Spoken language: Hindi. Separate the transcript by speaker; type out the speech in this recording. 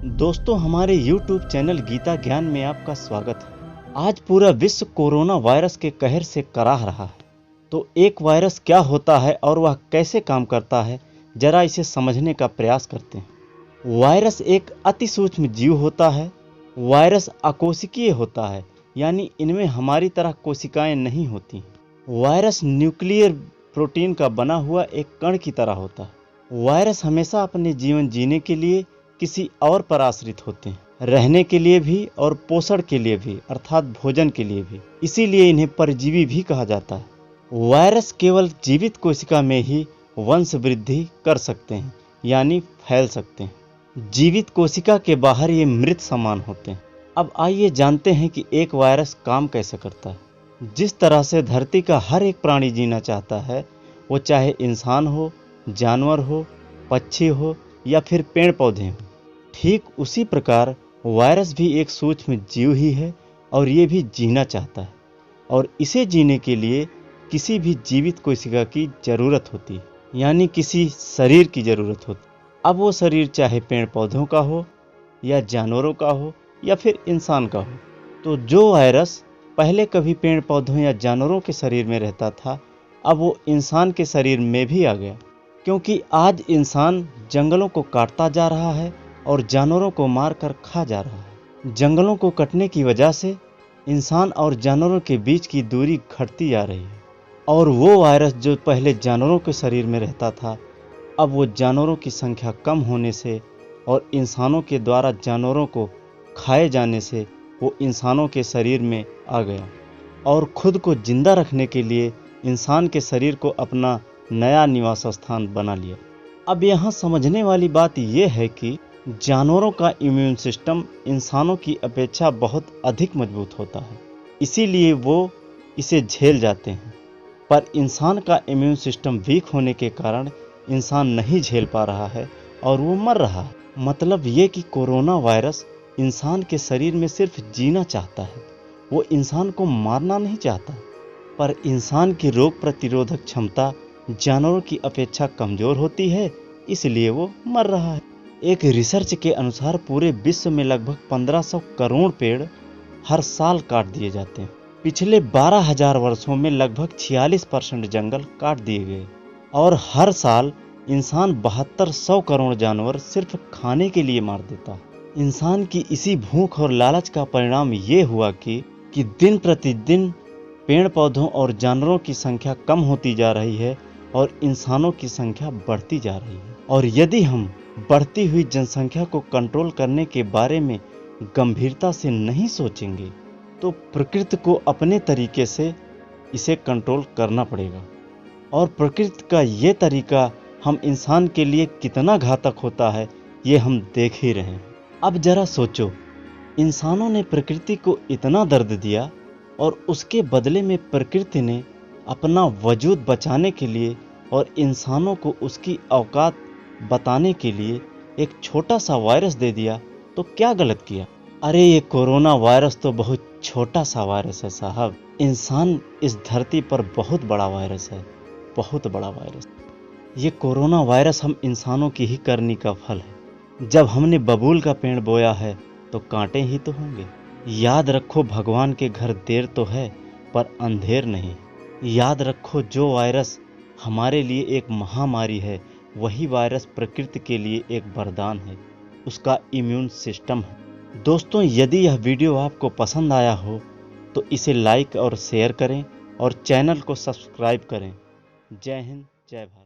Speaker 1: दोस्तों, हमारे YouTube चैनल गीता ज्ञान में आपका स्वागत है। आज पूरा विश्व कोरोना वायरस के कहर से कराह रहा है। तो एक वायरस क्या होता है और वह कैसे काम करता है, जरा इसे समझने का प्रयास करते हैं। वायरस एक अति सूक्ष्म जीव होता है। वायरस अकोशिकीय होता है, यानी इनमें हमारी तरह कोशिकाएं नहीं होती। वायरस न्यूक्लियर प्रोटीन का बना हुआ एक कण की तरह होता है। वायरस हमेशा अपने जीवन जीने के लिए किसी और पर आश्रित होते हैं, रहने के लिए भी और पोषण के लिए भी, अर्थात भोजन के लिए भी। इसीलिए इन्हें परजीवी भी कहा जाता है। वायरस केवल जीवित कोशिका में ही वंश वृद्धि कर सकते हैं, यानी फैल सकते हैं। जीवित कोशिका के बाहर ये मृत समान होते हैं। अब आइए जानते हैं कि एक वायरस काम कैसे करता है। जिस तरह से धरती का हर एक प्राणी जीना चाहता है, वो चाहे इंसान हो, जानवर हो, पक्षी हो या फिर पेड़ पौधे हों, ठीक उसी प्रकार वायरस भी एक सूक्ष्म जीव ही है और ये भी जीना चाहता है। और इसे जीने के लिए किसी भी जीवित कोशिका की ज़रूरत होती है, यानी किसी शरीर की ज़रूरत होती है। अब वो शरीर चाहे पेड़ पौधों का हो या जानवरों का हो या फिर इंसान का हो। तो जो वायरस पहले कभी पेड़ पौधों या जानवरों के शरीर में रहता था, अब वो इंसान के शरीर में भी आ गया। क्योंकि आज इंसान जंगलों को काटता जा रहा है और जानवरों को मारकर खा जा रहा है। जंगलों को कटने की वजह से इंसान और जानवरों के बीच की दूरी घटती जा रही है। और वो वायरस जो पहले जानवरों के शरीर में रहता था, अब वो जानवरों की संख्या कम होने से और इंसानों के द्वारा जानवरों को खाए जाने से वो इंसानों के शरीर में आ गया और खुद को जिंदा रखने के लिए इंसान के शरीर को अपना नया निवास स्थान बना लिया। अब यहाँ समझने वाली बात यह है कि जानवरों का इम्यून सिस्टम इंसानों की अपेक्षा बहुत अधिक मजबूत होता है, इसीलिए वो इसे झेल जाते हैं। पर इंसान का इम्यून सिस्टम वीक होने के कारण इंसान नहीं झेल पा रहा है और वो मर रहा है। मतलब ये कि कोरोना वायरस इंसान के शरीर में सिर्फ जीना चाहता है, वो इंसान को मारना नहीं चाहता। पर इंसान की रोग प्रतिरोधक क्षमता जानवरों की अपेक्षा कमज़ोर होती है, इसलिए वो मर रहा है। एक रिसर्च के अनुसार पूरे विश्व में लगभग 1500 करोड़ पेड़ हर साल काट दिए जाते हैं। पिछले 12,000 वर्षों में लगभग 46% जंगल काट दिए गए और हर साल इंसान 7200 करोड़ जानवर सिर्फ खाने के लिए मार देता है। इंसान की इसी भूख और लालच का परिणाम ये हुआ कि दिन प्रतिदिन पेड़ पौधों और जानवरों की संख्या कम होती जा रही है और इंसानों की संख्या बढ़ती जा रही है। और यदि हम बढ़ती हुई जनसंख्या को कंट्रोल करने के बारे में गंभीरता से नहीं सोचेंगे, तो प्रकृति को अपने तरीके से इसे कंट्रोल करना पड़ेगा। और प्रकृति का ये तरीका हम इंसान के लिए कितना घातक होता है, ये हम देख ही रहे हैं। अब जरा सोचो, इंसानों ने प्रकृति को इतना दर्द दिया और उसके बदले में प्रकृति ने अपना वजूद बचाने के लिए और इंसानों को उसकी औकात बताने के लिए एक छोटा सा वायरस दे दिया, तो क्या गलत किया? अरे ये कोरोना वायरस तो बहुत छोटा सा वायरस है साहब। इंसान इस धरती पर बहुत बड़ा वायरस है, बहुत बड़ा वायरस। ये कोरोना वायरस हम इंसानों की ही करनी का फल है। जब हमने बबूल का पेड़ बोया है तो कांटे ही तो होंगे। याद रखो, भगवान के घर देर तो है पर अंधेर नहीं। याद रखो, जो वायरस हमारे लिए एक महामारी है, वही वायरस प्रकृति के लिए एक वरदान है, उसका इम्यून सिस्टम है। दोस्तों, यदि यह वीडियो आपको पसंद आया हो तो इसे लाइक और शेयर करें और चैनल को सब्सक्राइब करें। जय हिंद, जय भारत।